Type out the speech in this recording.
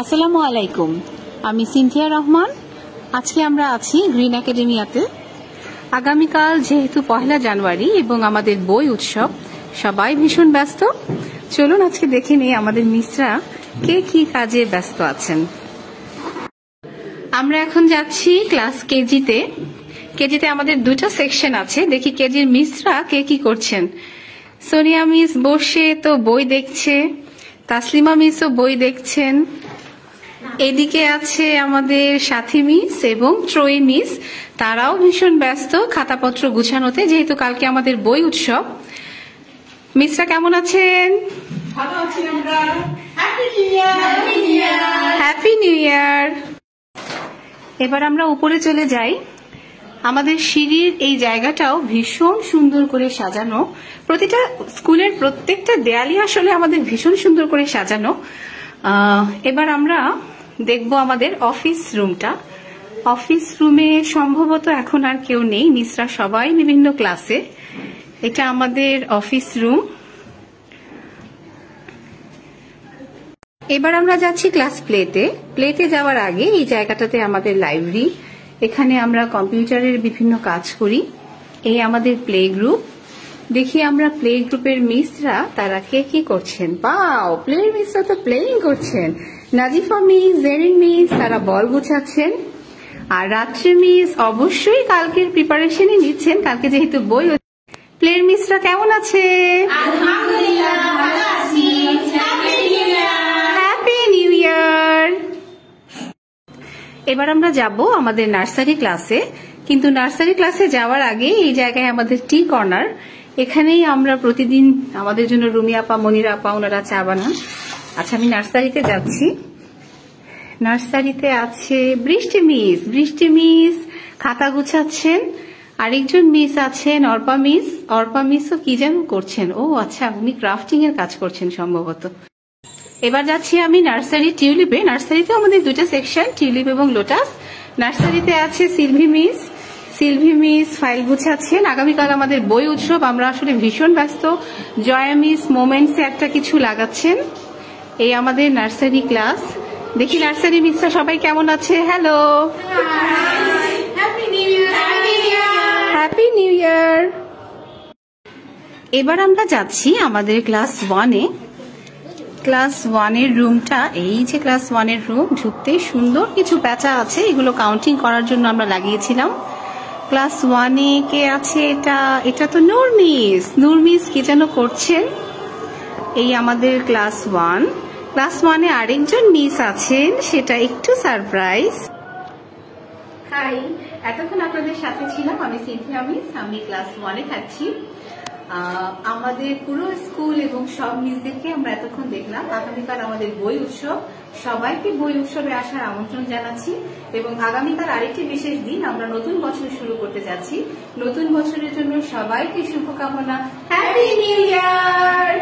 আসসালামু আলাইকুম। আমি সিনথিয়া রহমান। আজকে আমরা আছি গ্রিন একাডেমিয়াতে। আগামীকাল যেহেতু 1 জানুয়ারি এবং আমাদের বই উৎসব, সবাই ভীষণ ব্যস্ত। চলুন আজকে দেখে নিই আমাদের মিসরা কে কি কাজে ব্যস্ত আছেন। আমরা এখন যাচ্ছি ক্লাস কেজিতে। কেজিতে আমাদের 2টা সেকশন আছে। দেখি কেজির মিসরা কে কি করছেন। সোনিয়া মিস বসে তো বই দেখছে, তাসলিমা মিসও বই দেখছেন। এদিকে আছে আমাদের সাথী মিস এবং ত্রয়ী মিস, তারাও ভীষণ ব্যস্ত খাতাপত্র গুছানোতে, যেহেতু কালকে আমাদের বই উৎসব। মিসরা কেমন আছেন? ভালো আছি আমরা। Happy new year. Happy new year. এবার আমরা উপরে চলে যাই। আমাদের সিঁড়ির এই জায়গাটাও ভীষণ সুন্দর করে সাজানো। প্রতিটা স্কুলের প্রত্যেকটা দেয়ালই আসলে আমাদের ভীষণ সুন্দর করে সাজানো। এবার আমরা দেখব আমাদের অফিস রুমটা। অফিস রুমে সম্ভবত এখন আর কেউ নেই, মিসরা সবাই বিভিন্ন ক্লাসে। এটা আমাদের অফিস রুম। এবার আমরা যাচ্ছি ক্লাস প্লেতে। প্লেতে যাওয়ার আগে এই জায়গাটাতে আমাদের লাইব্রেরি, এখানে আমরা কম্পিউটারের বিভিন্ন কাজ করি। এই আমাদের প্লে গ্রুপ। দেখি আমরা প্লে গ্রুপের মিসরা তারা কে কি করছেন। বাও, প্লে মিসরা তো প্লেইং করছেন। নাজিফা মিস, জেরিন মিস তারা বল গুছাচ্ছেন। আর রাত্রে মিস অবশ্যই কালকের প্রিপারেশনই নিচ্ছেন, কালকে যেহেতু বই। প্লে মিসরা কেমন আছে? আলহামদুলিল্লাহ ভালো আছি। Happy new year. Happy new year. এবার আমরা যাব আমাদের নার্সারি ক্লাসে, কিন্তু নার্সারি ক্লাসে যাওয়ার আগে এই জায়গায় আমাদের টি কর্নার। এখানেই আমরা প্রতিদিন আমাদের জন্য রুমি আপা, মনিরা আপা ওনারা চা বানান। আচ্ছা, আমি নার্সারিতে যাচ্ছি। নার্সারিতে আছে বৃষ্টি মিস। বৃষ্টি মিস খাতা গুছাচ্ছেন। আরেকজন মিস আছেন অর্পা মিস। অর্পা মিসও কি যেন করছেন। ও আচ্ছা, উনি ক্রাফটিং এর কাজ করছেন সম্ভবত। এবার যাচ্ছি আমি নার্সারি টিউলিপে। নার্সারিতে আমাদের 2টা সেকশন, টিউলিপ এবং লোটাস। নার্সারিতে আছে Sylvie miss. Sylvie miss file গুছাচ্ছেন। আগামীকাল আমাদের বই উৎসব, আমরা আসলে ভীষণ ব্যস্ত। জয়া মিস মোমেন্টসে একটা কিছু লাগাচ্ছেন। এই আমাদের নার্সারি ক্লাস। দেখি নার্সারি মিসরা সবাই কেমন আছে। Hello, happy new year. Happy new year. এবার আমরা যাচ্ছি আমাদের ক্লাস 1-এ। ক্লাস 1-এর রুমটা, এই যে ক্লাস 1-এর রুম, ঢুকতে সুন্দর কিছু প্যাঁচা আছে, এগুলো কাউন্টিং করার জন্য আমরা লাগিয়েছিলাম। ক্লাস 1-এ কে আছে? এটা তো নূর মিস। নূর মিস কি যেন করছেন। এই আমাদের ক্লাস 1। ক্লাস 1-এ আরেকজন মিস আছেন, সেটা একটু সারপ্রাইজ। হাই, এতক্ষণ আপনাদের সাথে ছিলাম আমি সিনথিয়া মিস। আমি ক্লাস 1-এ থাকছি। আমাদের পুরো স্কুল এবং সব মিসদেরকে আমরা এতক্ষণ দেখলাম। আগামীকাল আমাদের বই উৎসব, সবাইকে বই উৎসবে আসার আমন্ত্রণ জানাচ্ছি। এবং আগামীকাল আরেকটি বিশেষ দিন, আমরা নতুন বছর শুরু করতে যাচ্ছি। নতুন বছরের জন্য সবাইকে শুভকামনা। Happy new year.